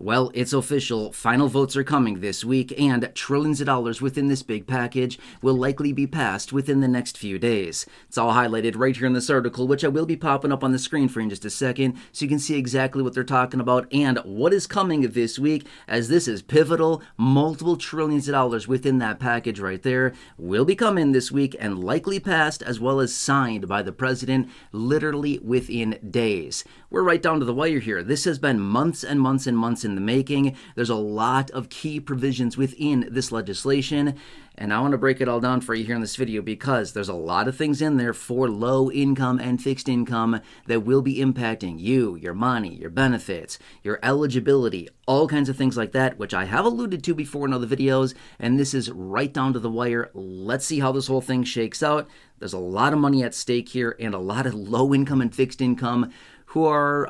Well, it's official. Final votes are coming this week, and trillions of dollars within this big package will likely be passed within the next few days. It's all highlighted right here in this article, which I will be popping up on the screen for you in just a second, so you can see exactly what they're talking about and what is coming this week, as this is pivotal. Multiple trillions of dollars within that package right there will be coming this week and likely passed as well as signed by the president literally within days. We're right down to the wire here. This has been months and months and months in the making. There's a lot of key provisions within this legislation, and I want to break it all down for you here in this video because there's a lot of things in there for low income and fixed income that will be impacting you, your money, your benefits, your eligibility, all kinds of things like that, which I have alluded to before in other videos, and this is right down to the wire. Let's see how this whole thing shakes out. There's a lot of money at stake here and a lot of low income and fixed income who are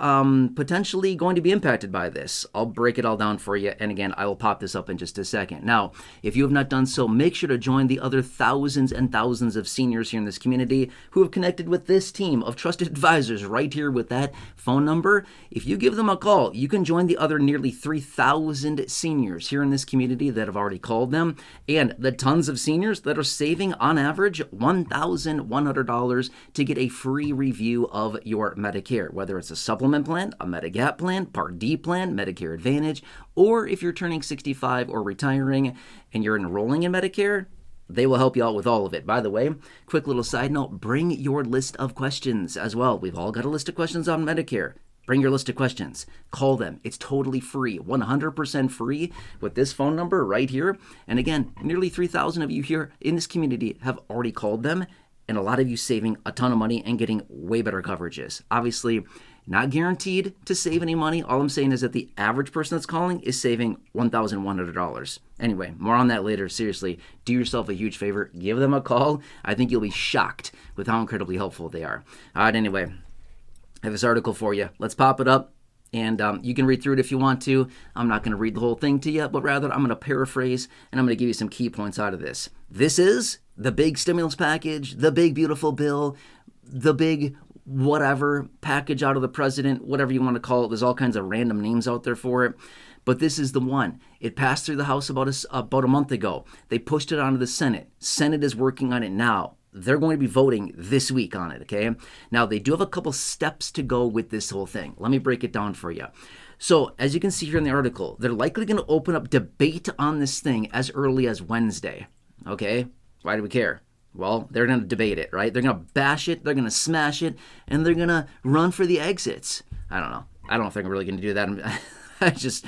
potentially going to be impacted by this. I'll break it all down for you, and again, I will pop this up in just a second. Now, if you have not done so, make sure to join the other thousands and thousands of seniors here in this community who have connected with this team of trusted advisors right here with that phone number. If you give them a call, you can join the other nearly 3,000 seniors here in this community that have already called them, and the tons of seniors that are saving on average $1,100 to get a free review of your Medicare, whether it's a supplement plan, a Medigap plan, Part D plan, Medicare Advantage, or if you're turning 65 or retiring and you're enrolling in Medicare, they will help you out with all of it. By the way, quick little side note, bring your list of questions as well. We've all got a list of questions on Medicare. Bring your list of questions. Call them. It's totally free, 100% free with this phone number right here. And again, nearly 3,000 of you here in this community have already called them, and a lot of you saving a ton of money and getting way better coverages. Obviously, not guaranteed to save any money. All I'm saying is that the average person that's calling is saving $1,100. Anyway, more on that later. Seriously, do yourself a huge favor. Give them a call. I think you'll be shocked with how incredibly helpful they are. All right, anyway, I have this article for you. Let's pop it up. And you can read through it if you want to. I'm not going to read the whole thing to you, but rather I'm going to paraphrase and I'm going to give you some key points out of this. This is the big stimulus package, the big beautiful bill, the big whatever package out of the president, whatever you want to call it. There's all kinds of random names out there for it. But this is the one. It passed through the House about a month ago. They pushed it onto the Senate. Senate is working on it now. They're going to be voting this week on it, okay? Now, they do have a couple steps to go with this whole thing. Let me break it down for you. So, as you can see here in the article, they're likely going to open up debate on this thing as early as Wednesday, okay? Why do we care? Well, they're going to debate it, right? They're going to bash it, they're going to smash it, and they're going to run for the exits. I don't know. I don't know if they're really going to do that. I just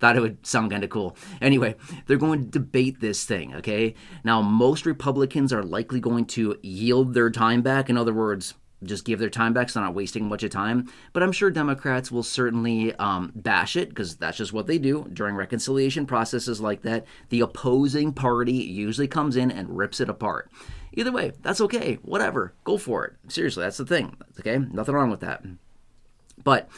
thought it would sound kind of cool. Anyway, they're going to debate this thing, okay? Now, most Republicans are likely going to yield their time back. In other words, just give their time back so they're not wasting much of time. But I'm sure Democrats will certainly bash it because that's just what they do during reconciliation processes like that. The opposing party usually comes in and rips it apart. Either way, that's okay. Whatever. Go for it. Seriously, that's the thing. Okay? Nothing wrong with that. But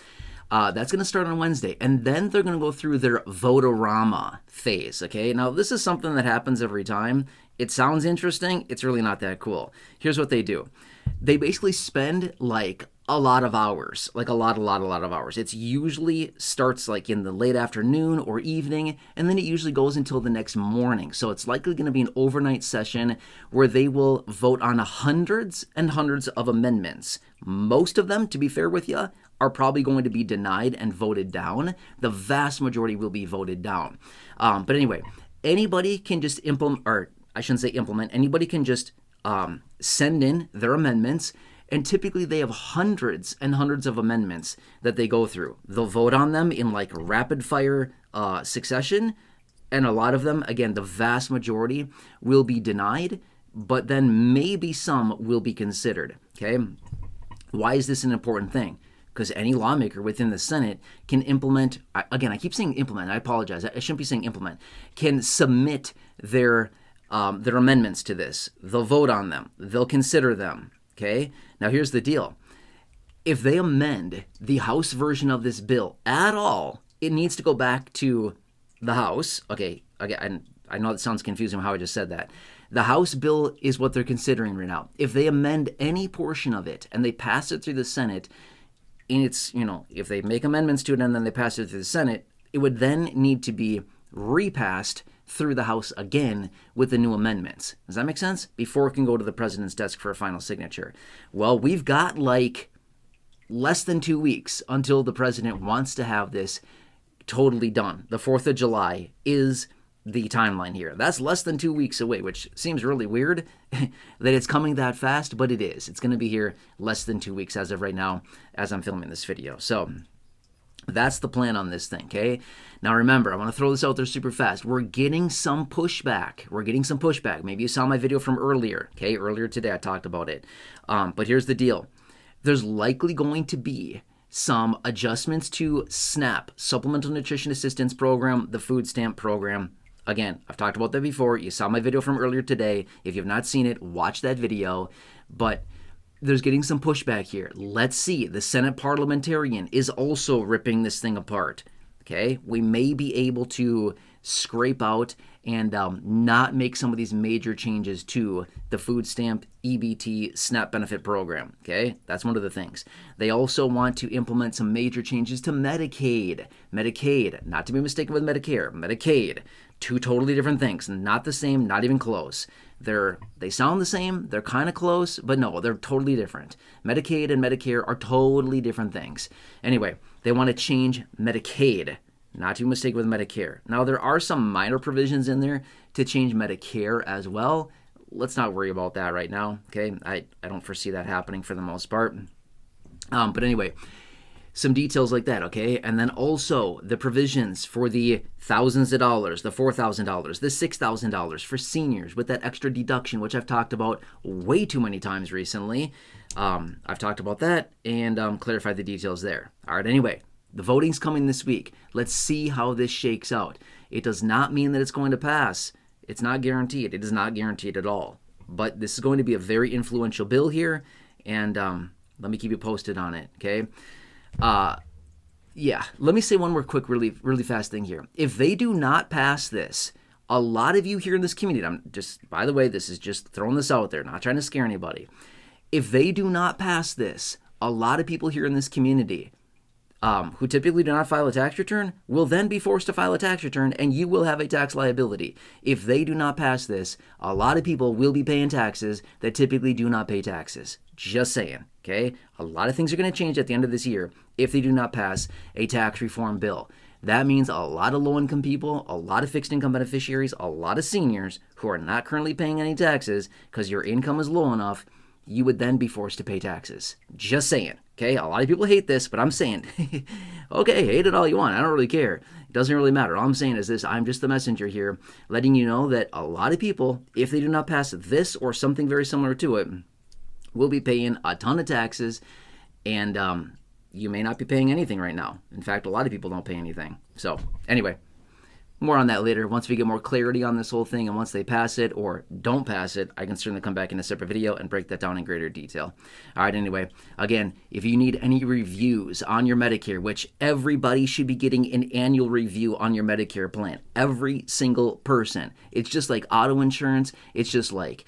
that's going to start on Wednesday, and then they're going to go through their vote-a-rama phase, okay? Now, this is something that happens every time. It sounds interesting. It's really not that cool. Here's what they do. They basically spend, like, a lot of hours, like a lot of hours. It usually starts, like, in the late afternoon or evening, and then it usually goes until the next morning. So it's likely going to be an overnight session where they will vote on hundreds and hundreds of amendments. Most of them, to be fair with you, are probably going to be denied and voted down. The vast majority will be voted down. But anyway, anybody can just implement, or I shouldn't say implement, anybody can just send in their amendments, and typically they have hundreds and hundreds of amendments that they go through. They'll vote on them in like rapid fire succession, and a lot of them, again, the vast majority will be denied, but then maybe some will be considered, okay? Why is this an important thing? Because any lawmaker within the Senate can implement, again, I keep saying implement, I apologize, I shouldn't be saying implement, can submit their amendments to this. They'll vote on them. They'll consider them, okay? Now, here's the deal. If they amend the House version of this bill at all, it needs to go back to the House. Okay, I know it sounds confusing how I just said that. The House bill is what they're considering right now. If they amend any portion of it and they pass it through the Senate, and it's, if they make amendments to it and then they pass it through the Senate, It would then need to be repassed through the House again with the new amendments. Does that make sense? Before it can go to the president's desk for a final signature. Well, we've got like less than 2 weeks until the president wants to have this totally done. The 4th of July is the timeline here. That's less than 2 weeks away, which seems really weird that it's coming that fast, but it is. It's going to be here less than 2 weeks as of right now, as I'm filming this video. So that's the plan on this thing, okay? Now remember, I want to throw this out there super fast. We're getting some pushback. Maybe you saw my video from earlier, okay? Earlier today I talked about it. But here's the deal. There's likely going to be some adjustments to SNAP, Supplemental Nutrition Assistance Program, the food stamp program. Again, I've talked about that before. You saw my video from earlier today. If you've not seen it, watch that video. But there's getting some pushback here. Let's see. The Senate parliamentarian is also ripping this thing apart. Okay? We may be able to scrape out and not make some of these major changes to the food stamp, EBT, SNAP benefit program. Okay? That's one of the things. They also want to implement some major changes to Medicaid. Medicaid, not to be mistaken with Medicare. Medicaid, two totally different things. Not the same, not even close. They sound the same, they're kind of close, but no, they're totally different. Medicaid and Medicare are totally different things. Anyway, they want to change Medicaid, not to be mistaken with Medicare. Now, there are some minor provisions in there to change Medicare as well. Let's not worry about that right now, okay? I don't foresee that happening for the most part. But anyway, some details like that, okay? And then also the provisions for the thousands of dollars, the $4,000, the $6,000 for seniors with that extra deduction, which I've talked about way too many times recently. I've talked about that and clarified the details there. All right, anyway, the voting's coming this week. Let's see how this shakes out. It does not mean that it's going to pass. It's not guaranteed. It is not guaranteed at all. But this is going to be a very influential bill here, and let me keep you posted on it, okay? Yeah, let me say one more quick, really fast thing here. If they do not pass this, a lot of you here in this community, by the way, this is just throwing this out there, not trying to scare anybody. If they do not pass this, a lot of people here in this community who typically do not file a tax return will then be forced to file a tax return, and you will have a tax liability. If they do not pass this, a lot of people will be paying taxes that typically do not pay taxes. Just saying, okay? A lot of things are going to change at the end of this year if they do not pass a tax reform bill. That means a lot of low-income people, a lot of fixed-income beneficiaries, a lot of seniors who are not currently paying any taxes because your income is low enough, you would then be forced to pay taxes. Just saying, okay? A lot of people hate this, but I'm saying, okay, hate it all you want. I don't really care. It doesn't really matter. All I'm saying is this. I'm just the messenger here, letting you know that a lot of people, if they do not pass this or something very similar to it, will be paying a ton of taxes, and you may not be paying anything right now. In fact, a lot of people don't pay anything. So anyway, more on that later. Once we get more clarity on this whole thing, and once they pass it or don't pass it, I can certainly come back in a separate video and break that down in greater detail. All right, anyway, again, if you need any reviews on your Medicare, which everybody should be getting an annual review on your Medicare plan, every single person. It's just like auto insurance. It's just like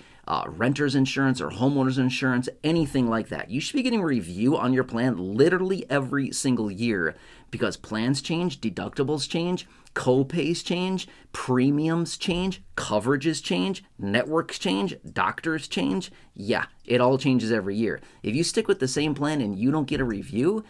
renter's insurance or homeowner's insurance, anything like that. You should be getting a review on your plan literally every single year because plans change, deductibles change, co-pays change, premiums change, coverages change, networks change, doctors change. Yeah, it all changes every year. If you stick with the same plan and you don't get a review,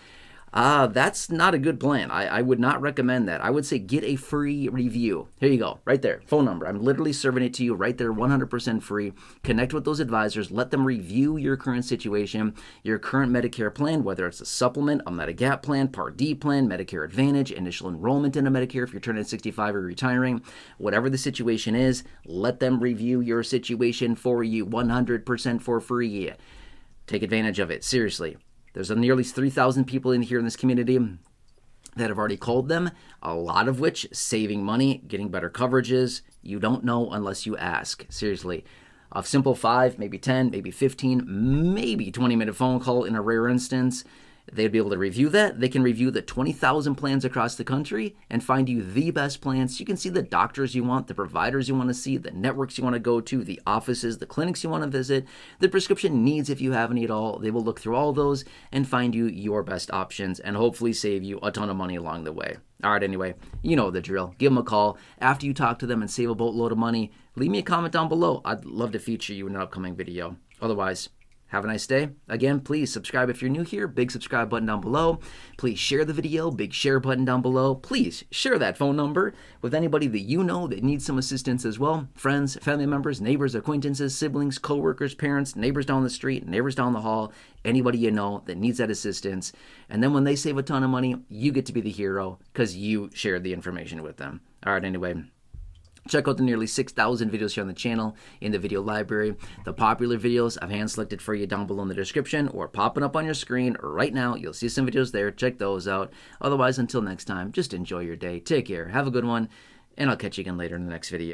that's not a good plan. I would not recommend that. I would say get a free review. Here you go, right there, phone number. I'm literally serving it to you right there, 100% free. Connect with those advisors. Let them review your current situation, your current Medicare plan, whether it's a supplement, a Medigap plan, Part D plan, Medicare Advantage, initial enrollment into Medicare if you're turning 65 or retiring. Whatever the situation is, let them review your situation for you 100% for free. Take advantage of it, seriously. There's nearly 3,000 people in here in this community that have already called them, a lot of which saving money, getting better coverages. You don't know unless you ask. Seriously. A simple 5, maybe 10, maybe 15, maybe 20-minute phone call in a rare instance, They'd be able to review that. They can review the 20,000 plans across the country and find you the best plans. You can see the doctors you want, the providers you want to see, the networks you want to go to, the offices, the clinics you want to visit, the prescription needs if you have any at all. They will look through all those and find you your best options and hopefully save you a ton of money along the way. All right, anyway, you know the drill. Give them a call. After you talk to them and save a boatload of money, leave me a comment down below. I'd love to feature you in an upcoming video. Otherwise, have a nice day. Again, please subscribe if you're new here. Big subscribe button down below. Please share the video. Big share button down below. Please share that phone number with anybody that you know that needs some assistance as well. Friends, family members, neighbors, acquaintances, siblings, coworkers, parents, neighbors down the street, neighbors down the hall, anybody you know that needs that assistance. And then when they save a ton of money, you get to be the hero because you shared the information with them. All right, anyway. Check out the nearly 6,000 videos here on the channel in the video library. The popular videos I've hand-selected for you down below in the description or popping up on your screen right now. You'll see some videos there. Check those out. Otherwise, until next time, just enjoy your day. Take care. Have a good one, and I'll catch you again later in the next video.